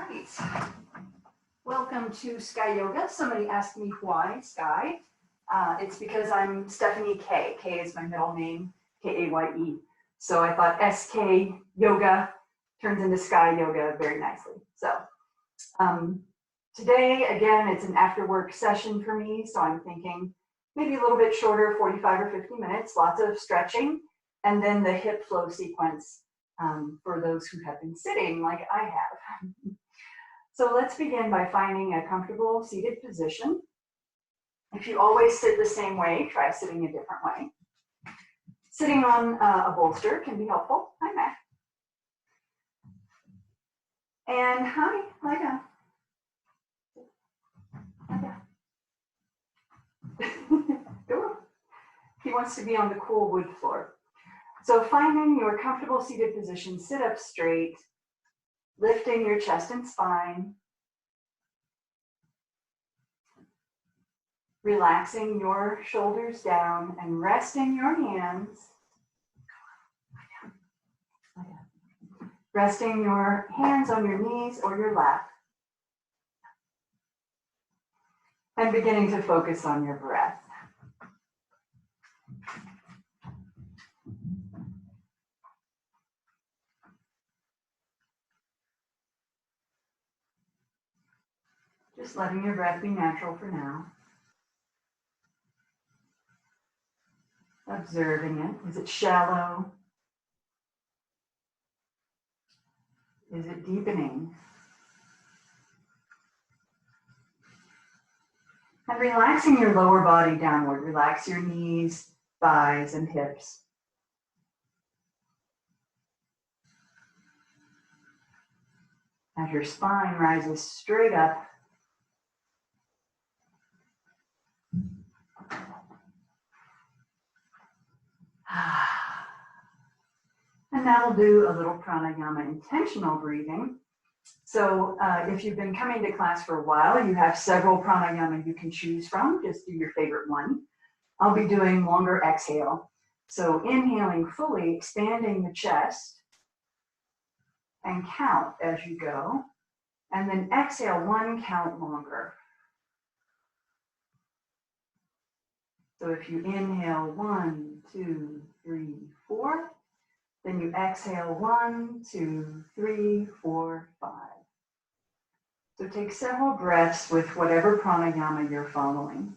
right. Welcome to Sky Yoga. Somebody asked me why Sky. It's because I'm Stephanie K. K is my middle name, K-A-Y-E. So I thought SK Yoga turns into Sky Yoga very nicely. So today, again, it's an after work session for me. So I'm thinking maybe a little bit shorter, 45 or 50 minutes, lots of stretching, and then the hip flow sequence for those who have been sitting like I have. So let's begin by finding a comfortable seated position. If you always sit the same way, try sitting a different way. Sitting on a bolster can be helpful. Hi, Matt. And hi, lie down. Lie down. Go on. He wants to be on the cool wood floor. So finding your comfortable seated position, sit up straight, lifting your chest and spine, relaxing your shoulders down and resting your hands. Resting your hands on your knees or your lap. And beginning to focus on your breath. Just letting your breath be natural for now. Observing it. Is it shallow? Is it deepening? And relaxing your lower body downward. Relax your knees, thighs, and hips. As your spine rises straight up, and now we'll do a little pranayama intentional breathing. So if you've been coming to class for a while, you have several pranayama you can choose from. Just do your favorite one. I'll be doing longer exhale. So inhaling fully, expanding the chest, and count as you go. And then exhale one count longer. So if you inhale 1, 2, 3, 4, then you exhale 1, 2, 3, 4, 5. So take several breaths with whatever pranayama you're following.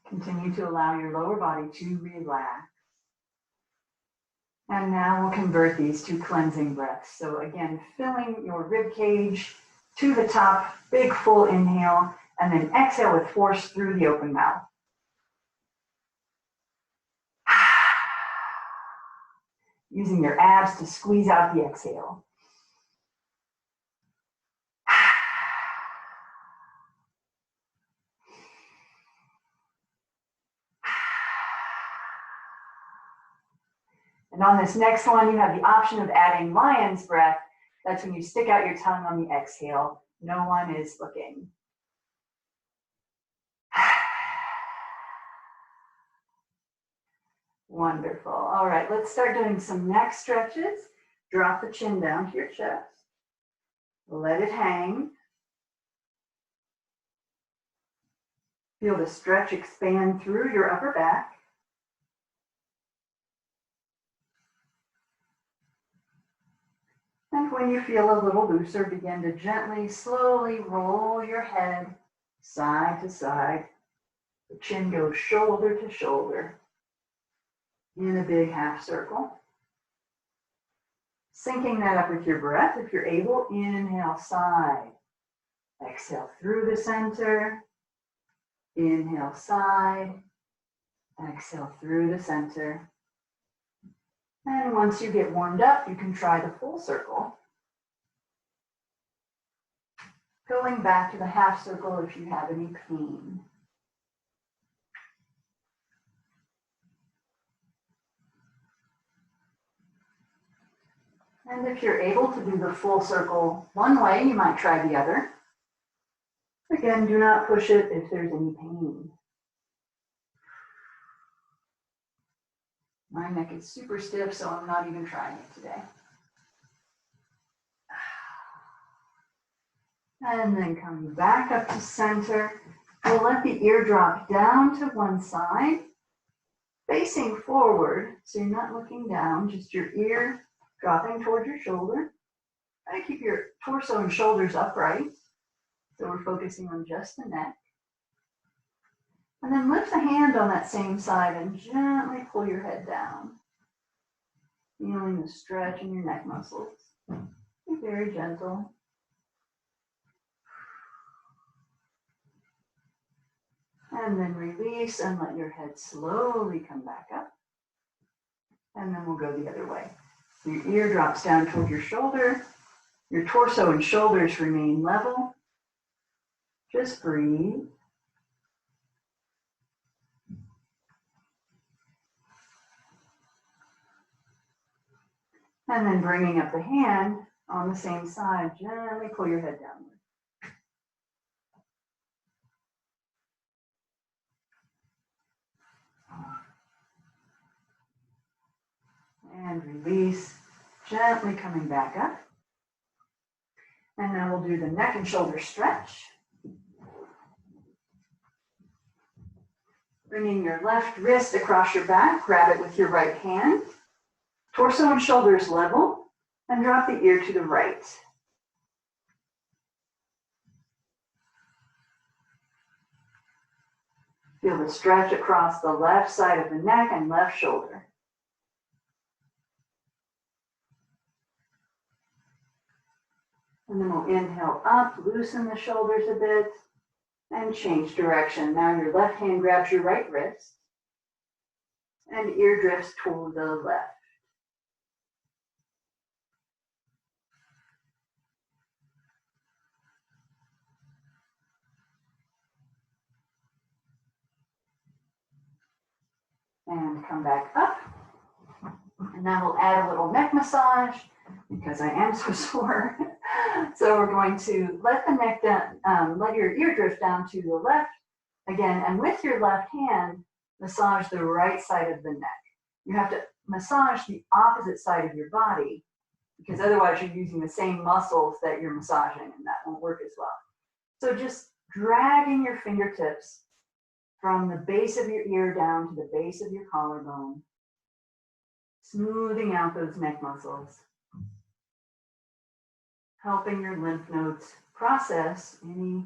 Continue to allow your lower body to relax. And now we'll convert these to cleansing breaths. So again, filling your rib cage to the top, big full inhale, and then exhale with force through the open mouth. Using your abs to squeeze out the exhale. And on this next one, you have the option of adding lion's breath. That's when you stick out your tongue on the exhale. No one is looking. Wonderful. All right, let's start doing some neck stretches. Drop the chin down to your chest. Let it hang. Feel the stretch expand through your upper back. And when you feel a little looser, begin to gently, slowly roll your head side to side. The chin goes shoulder to shoulder in a big half circle. Syncing that up with your breath. If you're able, inhale, side. Exhale through the center. Inhale, side. Exhale through the center. And once you get warmed up, you can try the full circle. Going back to the half circle if you have any pain. And if you're able to do the full circle one way, you might try the other. Again, do not push it if there's any pain. My neck is super stiff, so I'm not even trying it today. And then coming back up to center, we'll let the ear drop down to one side, facing forward, so you're not looking down, just your ear dropping toward your shoulder. Try to keep your torso and shoulders upright, so we're focusing on just the neck. And then lift the hand on that same side and gently pull your head down, feeling the stretch in your neck muscles. Be very gentle. And then release and let your head slowly come back up. And then we'll go the other way. So your ear drops down toward your shoulder. Your torso and shoulders remain level. Just breathe. And then bringing up the hand on the same side, gently pull your head downward. And release, gently coming back up. And now we'll do the neck and shoulder stretch. Bringing your left wrist across your back, grab it with your right hand. Torso and shoulders level, and drop the ear to the right. Feel the stretch across the left side of the neck and left shoulder. And then we'll inhale up, loosen the shoulders a bit, and change direction. Now your left hand grabs your right wrist, and ear drifts toward the left. And come back up. And now we'll add a little neck massage because I am so sore. So we're going to let the neck down, let your ear drift down to the left again. And with your left hand, massage the right side of the neck. You have to massage the opposite side of your body because otherwise you're using the same muscles that you're massaging and that won't work as well. So just dragging your fingertips from the base of your ear down to the base of your collarbone, smoothing out those neck muscles, helping your lymph nodes process any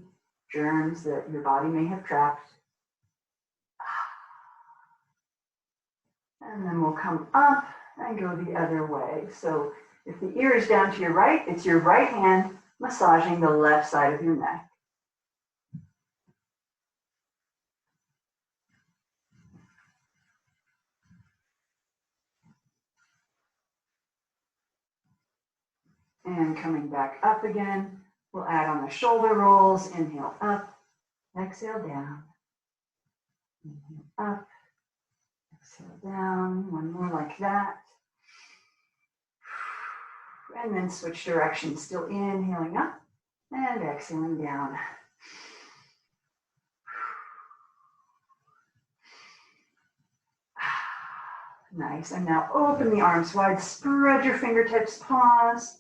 germs that your body may have trapped. And then we'll come up and go the other way. So if the ear is down to your right, it's your right hand massaging the left side of your neck. And coming back up again, we'll add on the shoulder rolls. Inhale up, exhale down. Inhale up, exhale down. One more like that. And then switch directions, still inhaling up and exhaling down. Nice, and now open the arms wide, spread your fingertips, pause.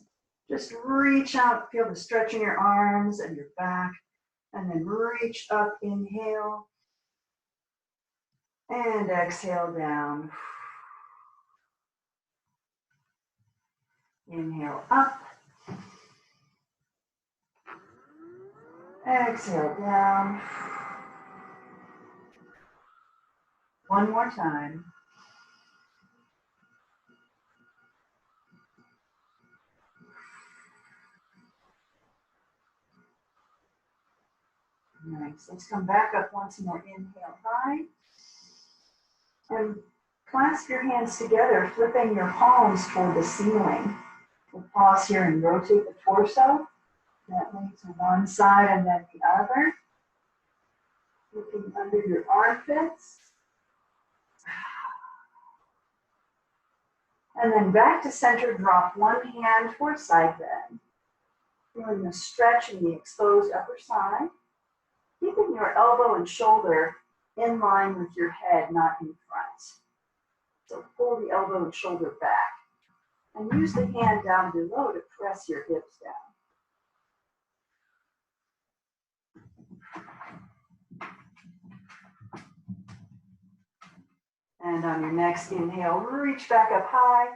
Just reach out, feel the stretch in your arms and your back, and then reach up, inhale, and exhale down. Inhale up, exhale down. One more time. Nice. Let's come back up once more. Inhale high. And clasp your hands together, flipping your palms toward the ceiling. We'll pause here and rotate the torso gently to one side and then the other. Looking under your armpits. And then back to center, drop one hand for side bend. Feeling the stretch in the exposed upper side. Keeping your elbow and shoulder in line with your head, not in front. So pull the elbow and shoulder back. And use the hand down below to press your hips down. And on your next inhale, reach back up high.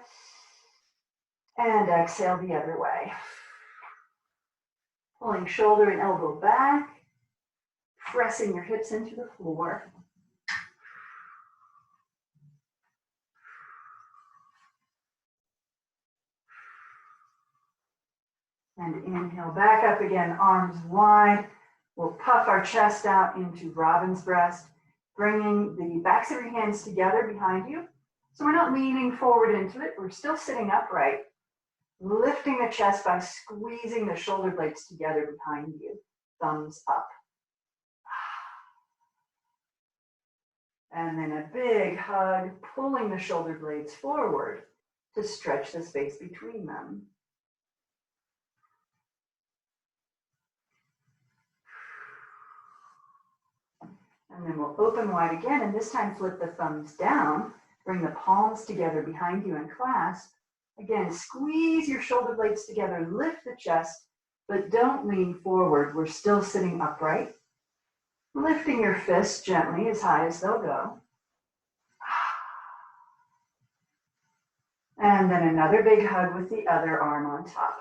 And exhale the other way. Pulling shoulder and elbow back. Pressing your hips into the floor. And inhale back up again, arms wide. We'll puff our chest out into robin's breast, bringing the backs of your hands together behind you. So we're not leaning forward into it, we're still sitting upright. Lifting the chest by squeezing the shoulder blades together behind you, thumbs up. And then a big hug, pulling the shoulder blades forward to stretch the space between them. And then we'll open wide again, and this time flip the thumbs down, bring the palms together behind you and clasp. Again, squeeze your shoulder blades together, lift the chest, but don't lean forward. We're still sitting upright. Lifting your fists gently as high as they'll go. And then another big hug with the other arm on top.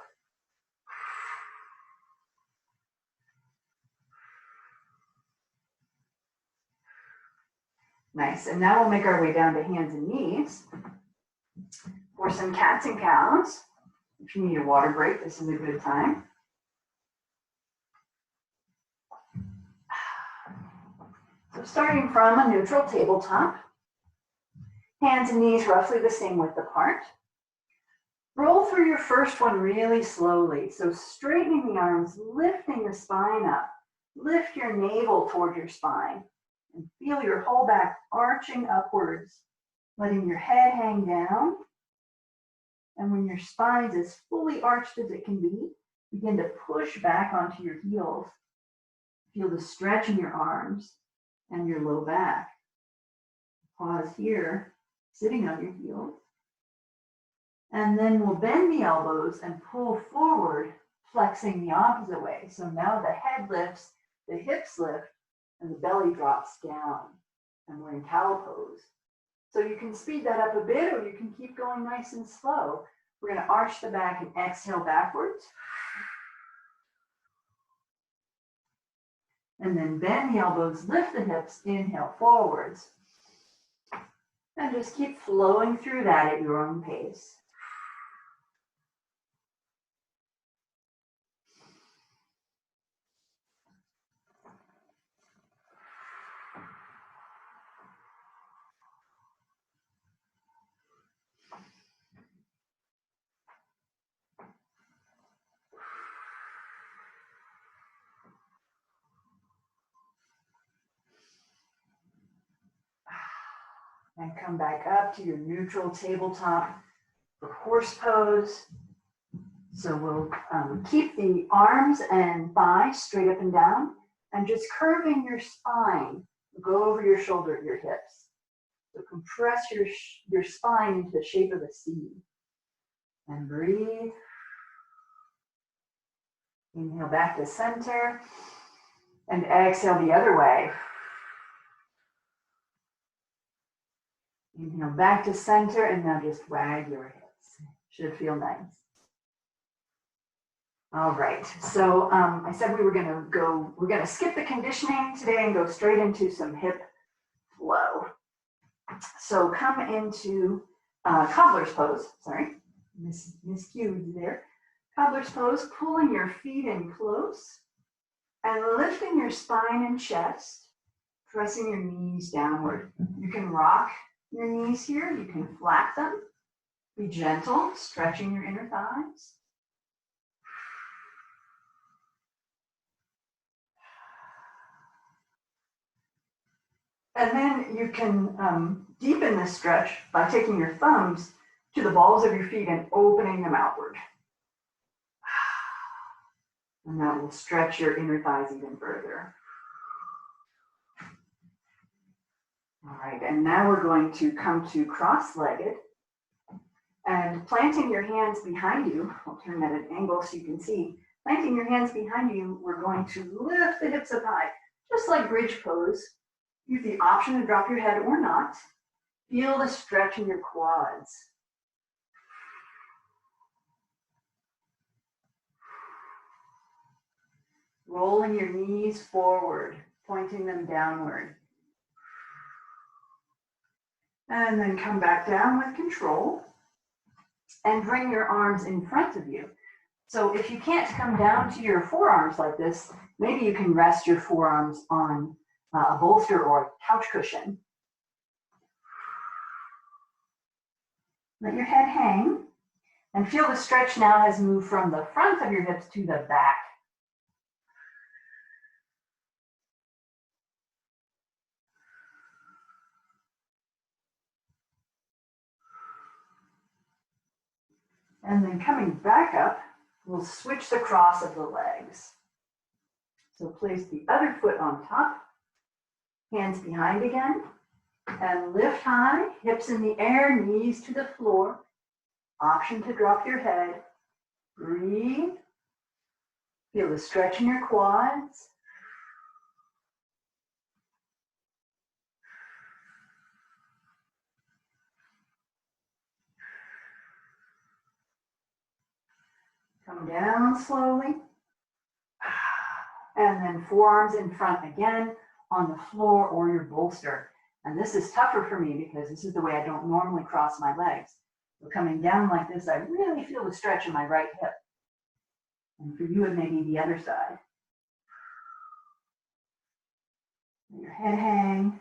Nice, and now we'll make our way down to hands and knees for some cats and cows. If you need a water break, this is a good time. So starting from a neutral tabletop, hands and knees roughly the same width apart. Roll through your first one really slowly. So straightening the arms, lifting the spine up. Lift your navel toward your spine and feel your whole back arching upwards, letting your head hang down. And when your spine is as fully arched as it can be, begin to push back onto your heels. Feel the stretch in your arms and your low back. Pause here, sitting on your heels. And then we'll bend the elbows and pull forward, flexing the opposite way. So now the head lifts, the hips lift, and the belly drops down. And we're in cow pose. So you can speed that up a bit, or you can keep going nice and slow. We're going to arch the back and exhale backwards. And then bend the elbows, lift the hips, inhale forwards. And just keep flowing through that at your own pace. And come back up to your neutral tabletop for horse pose. So we'll keep the arms and thighs straight up and down, and just curving your spine, go over your shoulder at your hips. So compress your spine into the shape of a C. And breathe. Inhale back to center, and exhale the other way. Inhale back to center, and now just wag your hips. Should feel nice. All right, so I said we're gonna skip the conditioning today and go straight into some hip flow. So come into cobbler's pose, sorry, miscued there. Cobbler's pose, pulling your feet in close and lifting your spine and chest, pressing your knees downward. You can rock your knees here, you can flap them. Be gentle, stretching your inner thighs. And then you can deepen this stretch by taking your thumbs to the balls of your feet and opening them outward. And that will stretch your inner thighs even further. All right, and now we're going to come to cross-legged and planting your hands behind you. I'll turn that at an angle so you can see. Planting your hands behind you, we're going to lift the hips up high, just like bridge pose. You have the option to drop your head or not. Feel the stretch in your quads. Rolling your knees forward, pointing them downward. And then come back down with control and bring your arms in front of you. So if you can't come down to your forearms like this, maybe you can rest your forearms on a bolster or a couch cushion. Let your head hang and feel the stretch now has moved from the front of your hips to the back. And then coming back up, we'll switch the cross of the legs. So place the other foot on top, hands behind again, and lift high, hips in the air, knees to the floor. Option to drop your head. Breathe. Feel the stretch in your quads. Come down slowly. And then forearms in front again on the floor or your bolster. And this is tougher for me because this is the way I don't normally cross my legs. So coming down like this, I really feel the stretch in my right hip. And for you, it may be the other side. Let your head hang.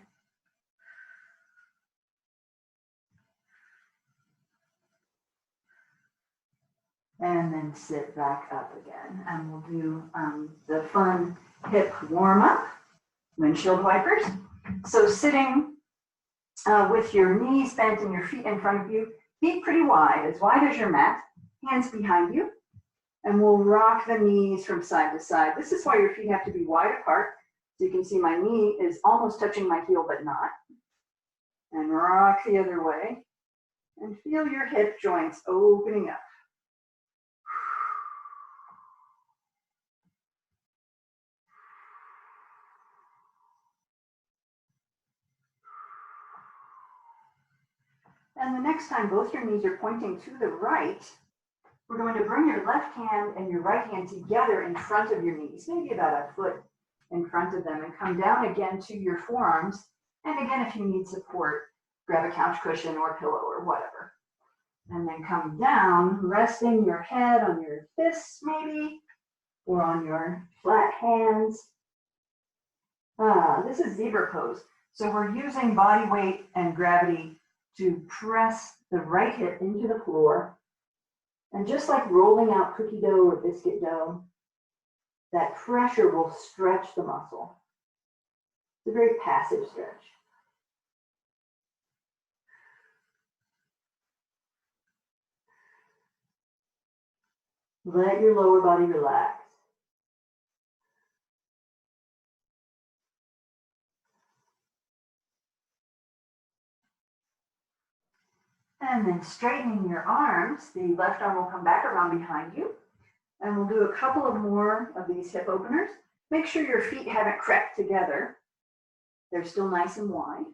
And then sit back up again. And we'll do the fun hip warm up, windshield wipers. So sitting with your knees bent and your feet in front of you, feet pretty wide as your mat, hands behind you. And we'll rock the knees from side to side. This is why your feet have to be wide apart. So you can see my knee is almost touching my heel, but not. And rock the other way. And feel your hip joints opening up. And the next time both your knees are pointing to the right, we're going to bring your left hand and your right hand together in front of your knees, maybe about a foot in front of them, and come down again to your forearms. And again, if you need support, grab a couch cushion or pillow or whatever. And then come down, resting your head on your fists maybe, or on your flat hands. This is zebra pose. So we're using body weight and gravity to press the right hip into the floor. And just like rolling out cookie dough or biscuit dough, that pressure will stretch the muscle. It's a very passive stretch. Let your lower body relax. And then straightening your arms, the left arm will come back around behind you. And we'll do a couple of more of these hip openers. Make sure your feet haven't crept together. They're still nice and wide.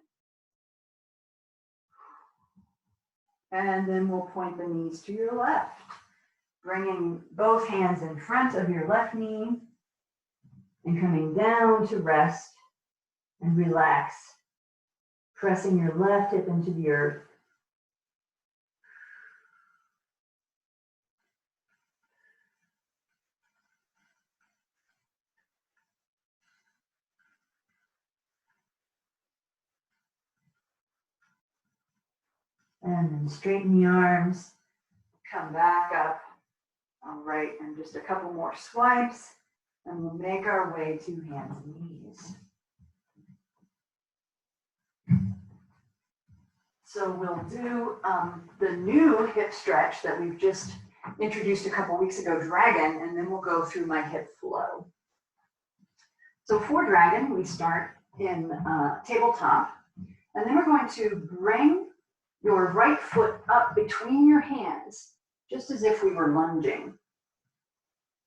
And then we'll point the knees to your left, bringing both hands in front of your left knee and coming down to rest and relax, pressing your left hip into the earth. And then straighten the arms, come back up. All right, and just a couple more swipes, and we'll make our way to hands and knees. So we'll do the new hip stretch that we've just introduced a couple weeks ago, dragon, and then we'll go through my hip flow. So for dragon, we start in tabletop, and then we're going to bring your right foot up between your hands, just as if we were lunging.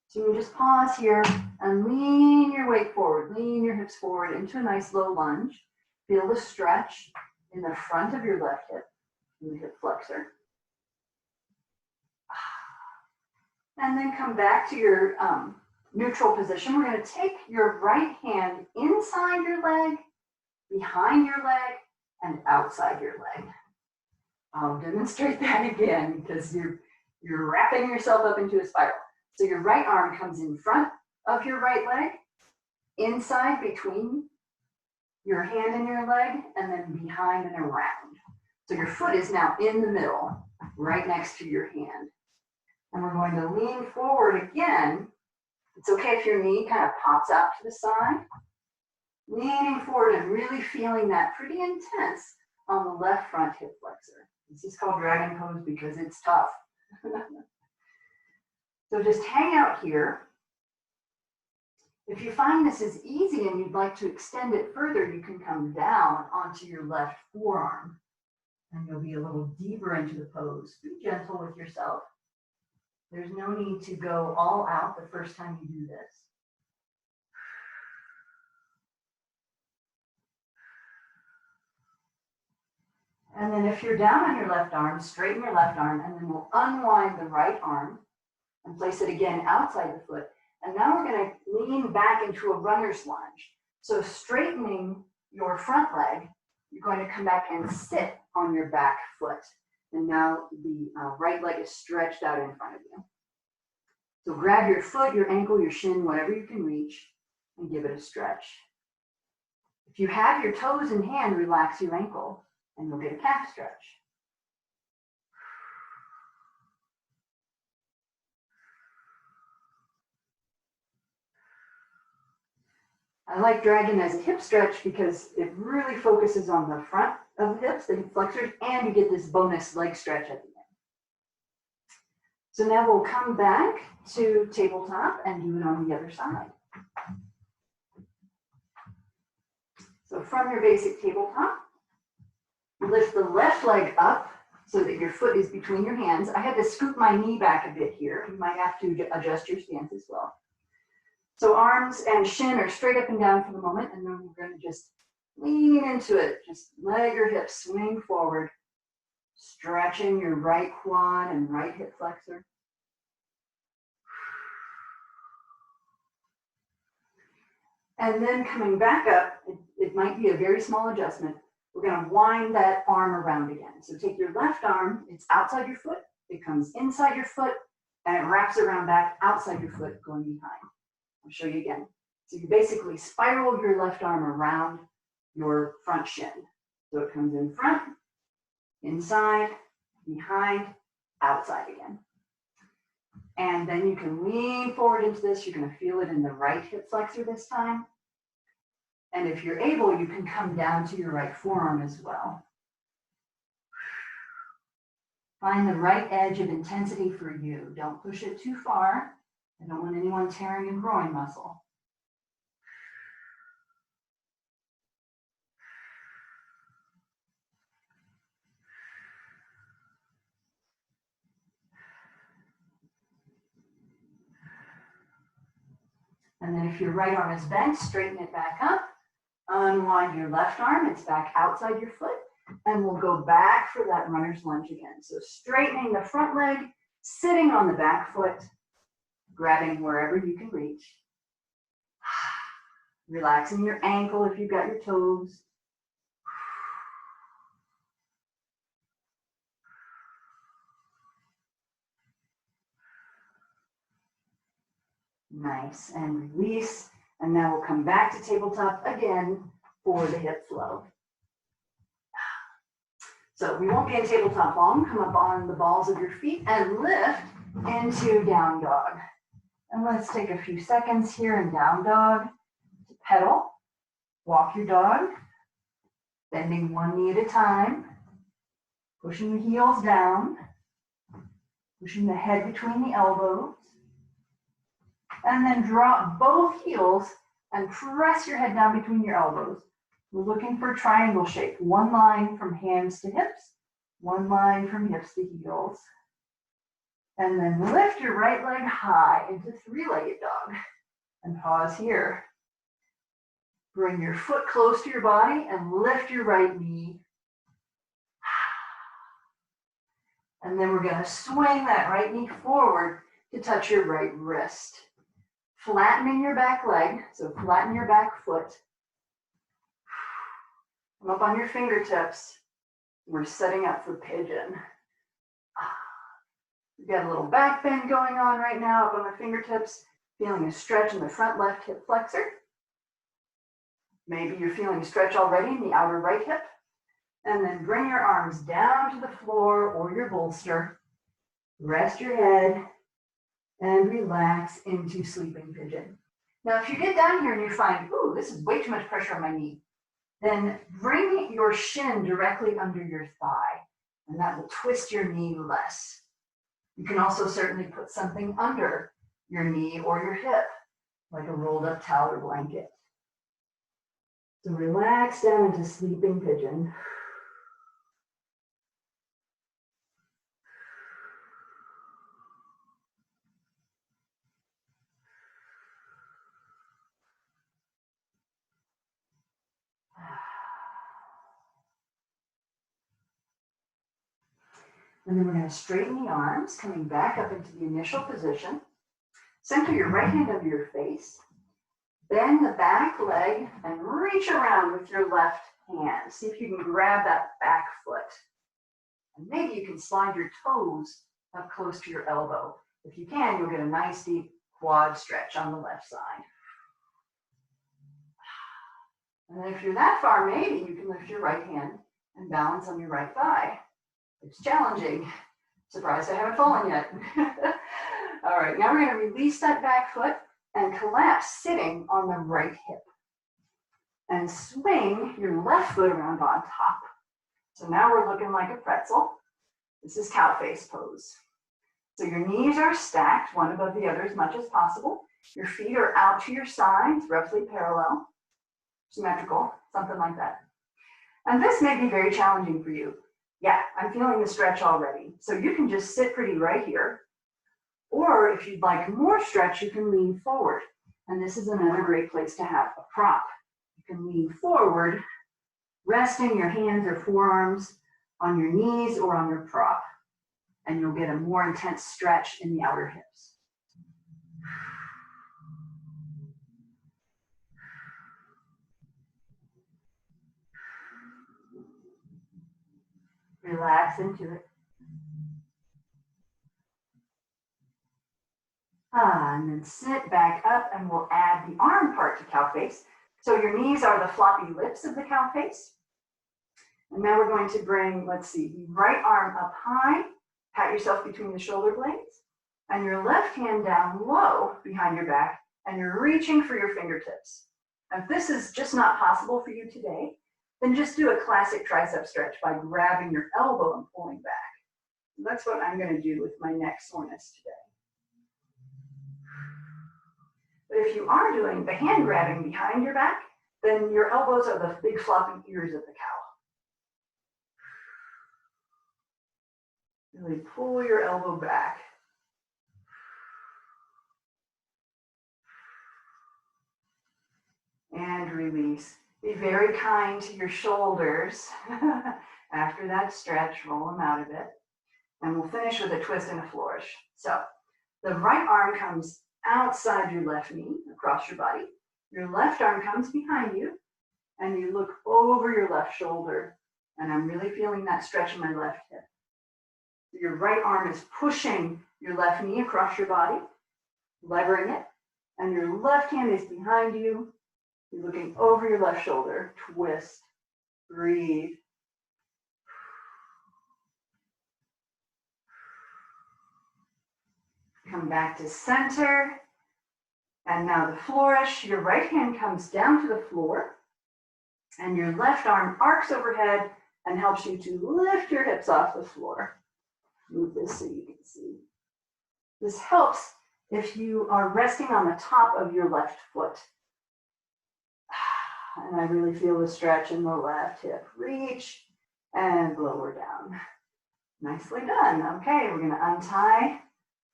So you just pause here and lean your weight forward, lean your hips forward into a nice low lunge. Feel the stretch in the front of your left hip, in the hip flexor. And then come back to your neutral position. We're going to take your right hand inside your leg, behind your leg, and outside your leg. I'll demonstrate that again because you're wrapping yourself up into a spiral. So your right arm comes in front of your right leg, inside between your hand and your leg, and then behind and around. So your foot is now in the middle, right next to your hand. And we're going to lean forward again. It's okay if your knee kind of pops out to the side. Leaning forward and really feeling that pretty intense on the left front hip flexor. This is called dragon pose because it's tough. So just hang out here. If you find this is easy and you'd like to extend it further, you can come down onto your left forearm and you'll be a little deeper into the pose. Be gentle with yourself. There's no need to go all out the first time you do this. And then if you're down on your left arm, straighten your left arm, and then we'll unwind the right arm and place it again outside the foot. And now we're going to lean back into a runner's lunge. So straightening your front leg, you're going to come back and sit on your back foot. And now the right leg is stretched out in front of you. So grab your foot, your ankle, your shin, whatever you can reach, and give it a stretch. If you have your toes in hand, relax your ankle, and you'll get a calf stretch. I like dragon as a hip stretch because it really focuses on the front of the hips, the hip flexors, and you get this bonus leg stretch at the end. So now we'll come back to tabletop and do it on the other side. So from your basic tabletop, lift the left leg up so that your foot is between your hands. I had to scoot my knee back a bit here. You might have to adjust your stance as well. So arms and shin are straight up and down for the moment, and then we're going to just lean into it. Just let your hips swing forward, stretching your right quad and right hip flexor. And then coming back up, it might be a very small adjustment. We're going to wind that arm around again. So take your left arm, it's outside your foot, it comes inside your foot, and it wraps around back outside your foot, going behind. I'll show you again. So you basically spiral your left arm around your front shin. So it comes in front, inside, behind, outside again. And then you can lean forward into this. You're going to feel it in the right hip flexor this time. And if you're able, you can come down to your right forearm as well. Find the right edge of intensity for you. Don't push it too far. I don't want anyone tearing a groin muscle. And then if your right arm is bent, straighten it back up. Unwind your left arm, it's back outside your foot. And we'll go back for that runner's lunge again. So straightening the front leg, sitting on the back foot, grabbing wherever you can reach. Relaxing your ankle if you've got your toes. Nice, and release. And now we'll come back to tabletop again for the hip flow. So we won't be in tabletop long. Come up on the balls of your feet and lift into down dog. And let's take a few seconds here in down dog to pedal. Walk your dog, bending one knee at a time. Pushing the heels down, pushing the head between the elbows, and then drop both heels and press your head down between your elbows. We're looking for triangle shape. One line from hands to hips, one line from hips to heels. And then lift your right leg high into three-legged dog. And pause here. Bring your foot close to your body and lift your right knee. And then we're going to swing that right knee forward to touch your right wrist. Flattening your back leg, so flatten your back foot. Come up on your fingertips. We're setting up for pigeon. We've got a little back bend going on right now up on the fingertips, feeling a stretch in the front left hip flexor. Maybe you're feeling a stretch already in the outer right hip. And then bring your arms down to the floor or your bolster. Rest your head and relax into sleeping pigeon. Now, if you get down here and you find, ooh, this is way too much pressure on my knee, then bring your shin directly under your thigh, and that will twist your knee less. You can also certainly put something under your knee or your hip, like a rolled up towel or blanket. So relax down into sleeping pigeon. And then we're going to straighten the arms, coming back up into the initial position. Center your right hand under your face. Bend the back leg and reach around with your left hand. See if you can grab that back foot. And maybe you can slide your toes up close to your elbow. If you can, you'll get a nice deep quad stretch on the left side. And then if you're that far, maybe you can lift your right hand and balance on your right thigh. It's challenging. Surprised I haven't fallen yet. All right, now we're going to release that back foot and collapse sitting on the right hip. And swing your left foot around on top. So now we're looking like a pretzel. This is cow face pose. So your knees are stacked, one above the other as much as possible. Your feet are out to your sides, roughly parallel, symmetrical, something like that. And this may be very challenging for you. Yeah, I'm feeling the stretch already. So you can just sit pretty right here. Or if you'd like more stretch, you can lean forward. And this is another great place to have a prop. You can lean forward, resting your hands or forearms on your knees or on your prop. And you'll get a more intense stretch in the outer hips. Relax into it. And then sit back up and we'll add the arm part to cow face. So your knees are the floppy lips of the cow face. And now we're going to bring, let's see, the right arm up high, pat yourself between the shoulder blades, and your left hand down low behind your back, and you're reaching for your fingertips. And if this is just not possible for you today, then just do a classic tricep stretch by grabbing your elbow and pulling back. And that's what I'm going to do with my neck soreness today. But if you are doing the hand grabbing behind your back, then your elbows are the big floppy ears of the cow. Really pull your elbow back. And release. Be very kind to your shoulders. After that stretch, roll them out a bit. And we'll finish with a twist and a flourish. So the right arm comes outside your left knee, across your body. Your left arm comes behind you, and you look over your left shoulder. And I'm really feeling that stretch in my left hip. Your right arm is pushing your left knee across your body, levering it, and your left hand is behind you. You're looking over your left shoulder, twist, breathe. Come back to center. And now the flourish. Your right hand comes down to the floor, and your left arm arcs overhead and helps you to lift your hips off the floor. Move this so you can see. This helps if you are resting on the top of your left foot. And I really feel the stretch in the left hip. Reach and lower down. Nicely done. Okay, we're gonna untie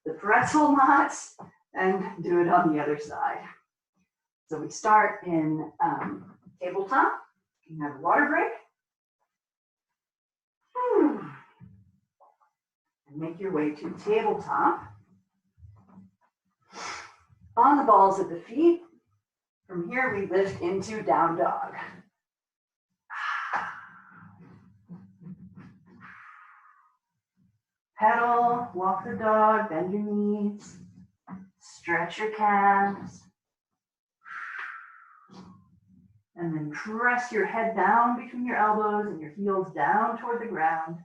the pretzel knots and do it on the other side. So we start in tabletop. You can have a water break. And make your way to tabletop. On the balls of the feet. From here, we lift into down dog. Pedal, walk the dog, bend your knees, stretch your calves. And then press your head down between your elbows and your heels down toward the ground.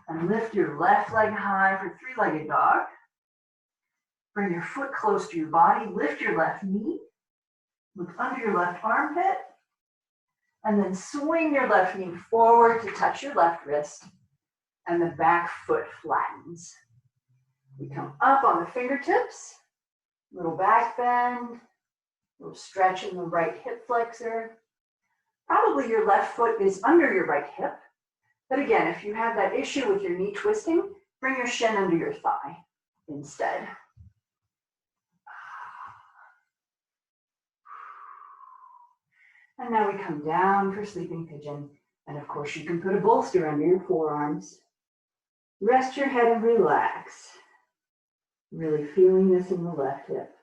And lift your left leg high for three-legged dog. Bring your foot close to your body, lift your left knee. Look under your left armpit, and then swing your left knee forward to touch your left wrist, and the back foot flattens. We come up on the fingertips, little back bend, little stretch in the right hip flexor. Probably your left foot is under your right hip, but again, if you have that issue with your knee twisting, bring your shin under your thigh instead. And now we come down for sleeping pigeon. And of course, you can put a bolster under your forearms. Rest your head and relax. Really feeling this in the left hip.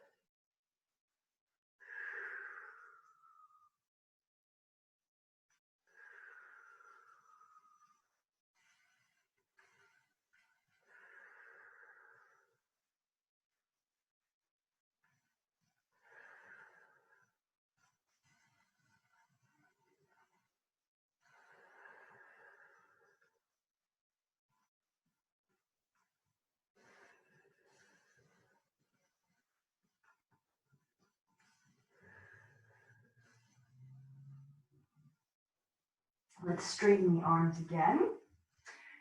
Let's straighten the arms again.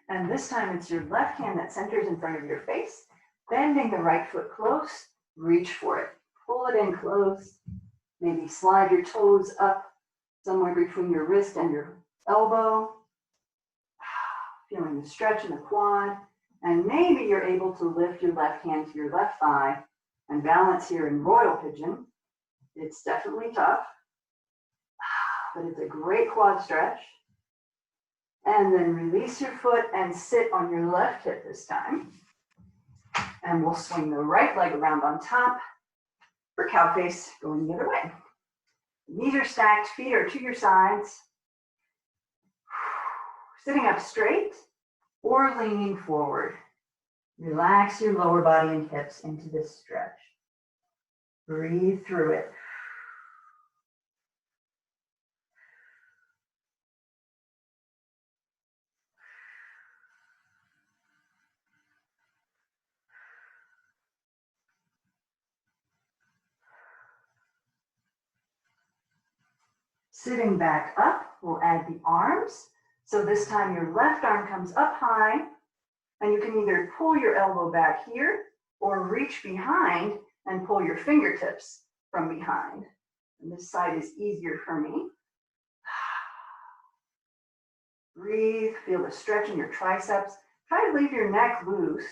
And this time it's your left hand that centers in front of your face, bending the right foot close, reach for it. Pull it in close. Maybe slide your toes up somewhere between your wrist and your elbow. Feeling the stretch in the quad. And maybe you're able to lift your left hand to your left thigh and balance here in royal pigeon. It's definitely tough, but it's a great quad stretch. And then release your foot and sit on your left hip this time. And we'll swing the right leg around on top for cow face, going the other way. Knees are stacked, feet are to your sides. Sitting up straight or leaning forward. Relax your lower body and hips into this stretch. Breathe through it. Sitting back up, we'll add the arms. So this time your left arm comes up high, and you can either pull your elbow back here or reach behind and pull your fingertips from behind. And this side is easier for me. Breathe, feel the stretch in your triceps. Try to leave your neck loose.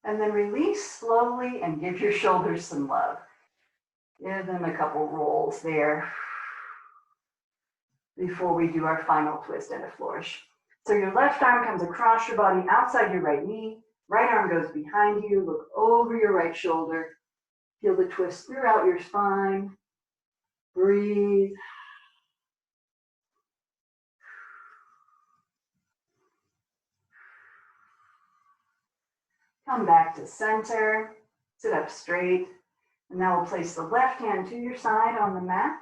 And then release slowly and give your shoulders some love. Give them a couple rolls there before we do our final twist and a flourish. So your left arm comes across your body outside your right knee. Right arm goes behind you. Look over your right shoulder. Feel the twist throughout your spine. Breathe. Come back to center. Sit up straight. And now we'll place the left hand to your side on the mat.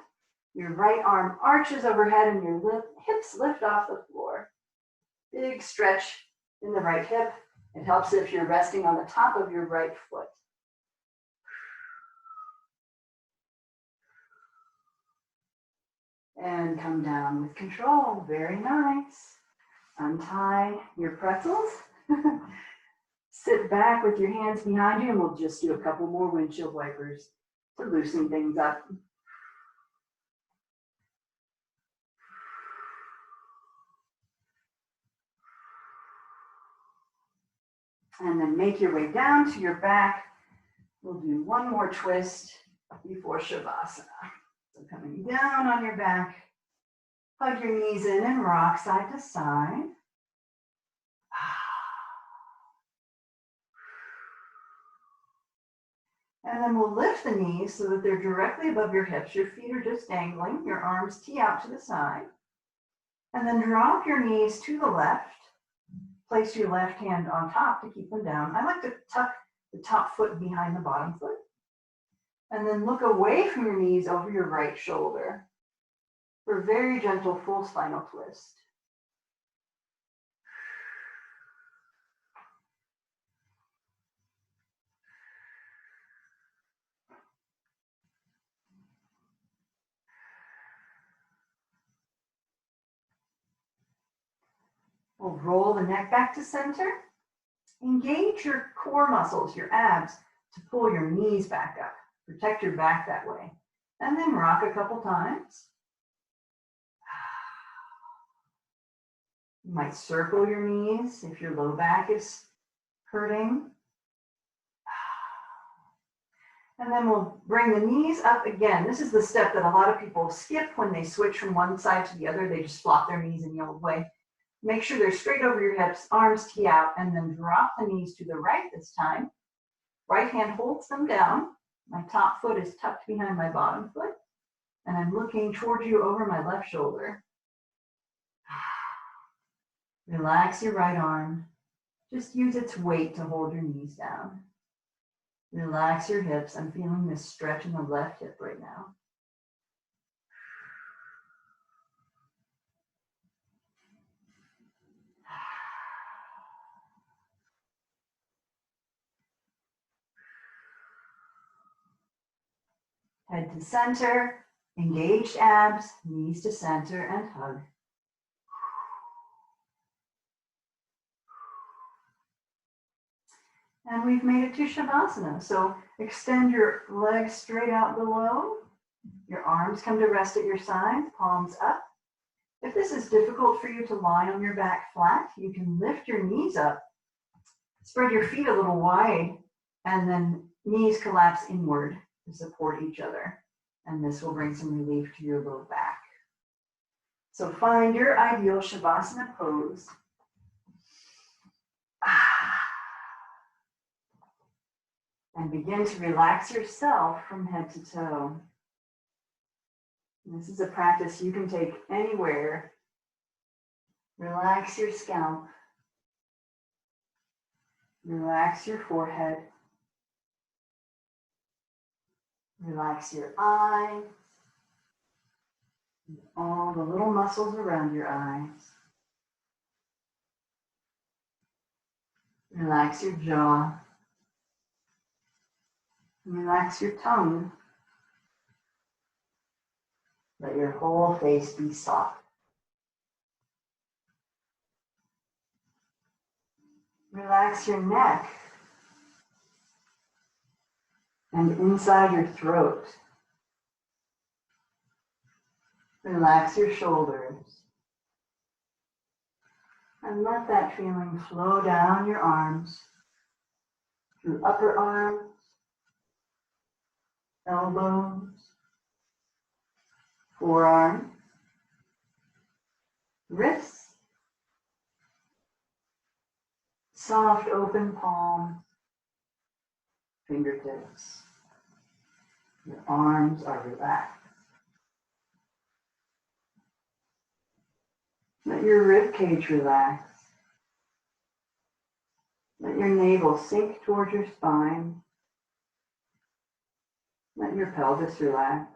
Your right arm arches overhead and your hips lift off the floor. Big stretch in the right hip. It helps if you're resting on the top of your right foot. And come down with control. Very nice. Untie your pretzels. Sit back with your hands behind you, and we'll just do a couple more windshield wipers to loosen things up. And then make your way down to your back. We'll do one more twist before Shavasana. So coming down on your back, hug your knees in and rock side to side. And then we'll lift the knees so that they're directly above your hips. Your feet are just dangling, your arms tee out to the side. And then drop your knees to the left. Place your left hand on top to keep them down. I like to tuck the top foot behind the bottom foot. And then look away from your knees over your right shoulder for a very gentle full spinal twist. We'll roll the neck back to center. Engage your core muscles, your abs, to pull your knees back up. Protect your back that way. And then rock a couple times. You might circle your knees if your low back is hurting. And then we'll bring the knees up again. This is the step that a lot of people skip when they switch from one side to the other. They just flop their knees in the old way. Make sure they're straight over your hips, arms tee out, and then drop the knees to the right this time. Right hand holds them down. My top foot is tucked behind my bottom foot, and I'm looking towards you over my left shoulder. Relax your right arm. Just use its weight to hold your knees down. Relax your hips. I'm feeling this stretch in the left hip right now. Head to center, engaged abs, knees to center, and hug. And we've made it to Shavasana. So extend your legs straight out below. Your arms come to rest at your sides, palms up. If this is difficult for you to lie on your back flat, you can lift your knees up, spread your feet a little wide, and then knees collapse inward to support each other. And this will bring some relief to your low back. So find your ideal Shavasana pose. And begin to relax yourself from head to toe. And this is a practice you can take anywhere. Relax your scalp. Relax your forehead. Relax your eyes. And all the little muscles around your eyes. Relax your jaw. Relax your tongue. Let your whole face be soft. Relax your neck and inside your throat. Relax your shoulders. And let that feeling flow down your arms, through upper arms, elbows, forearms, wrists, soft open palms, fingertips. Your arms are relaxed. Let your rib cage relax. Let your navel sink towards your spine. Let your pelvis relax.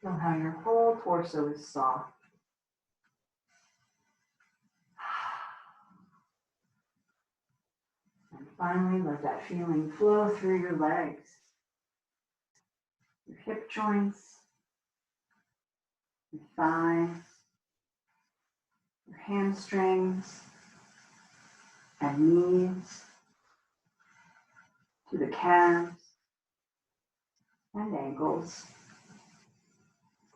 Feel how your whole torso is soft. And finally, let that feeling flow through your legs, your hip joints, your thighs, your hamstrings and knees, to the calves and ankles,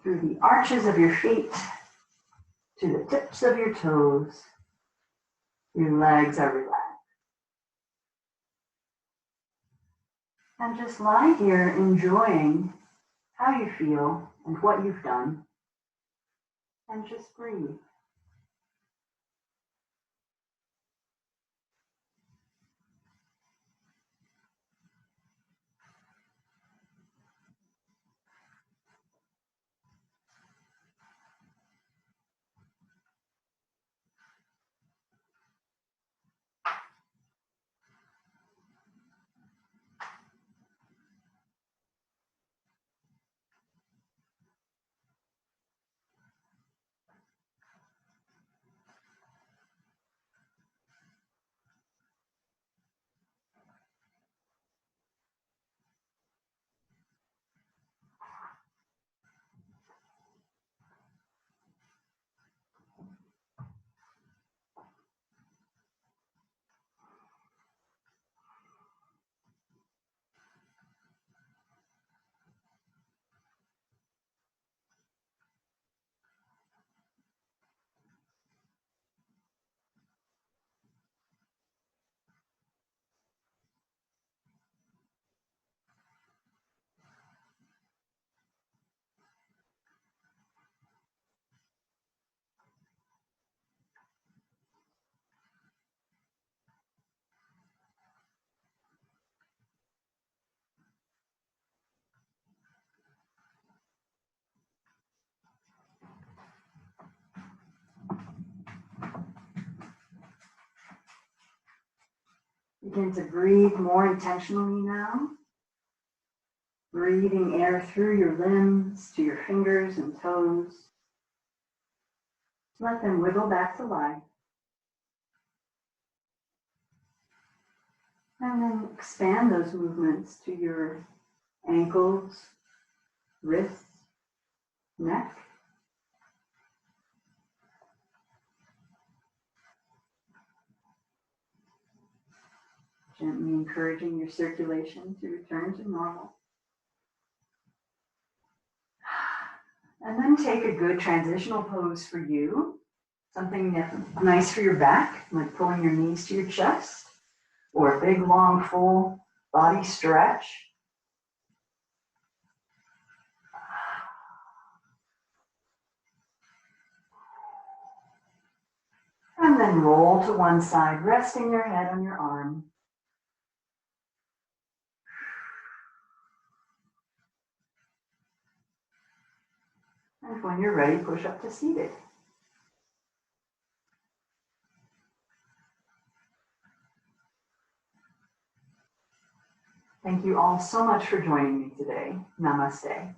through the arches of your feet, to the tips of your toes. Your legs are relaxed. And just lie here enjoying how you feel and what you've done. And just breathe. Begin to breathe more intentionally now. Breathing air through your limbs to your fingers and toes. Let them wiggle back to life. And then expand those movements to your ankles, wrists, neck. Gently encouraging your circulation to return to normal. And then take a good transitional pose for you. Something nice for your back, like pulling your knees to your chest, or a big, long, full body stretch. And then roll to one side, resting your head on your arm. And when you're ready, push up to seated. Thank you all so much for joining me today. Namaste.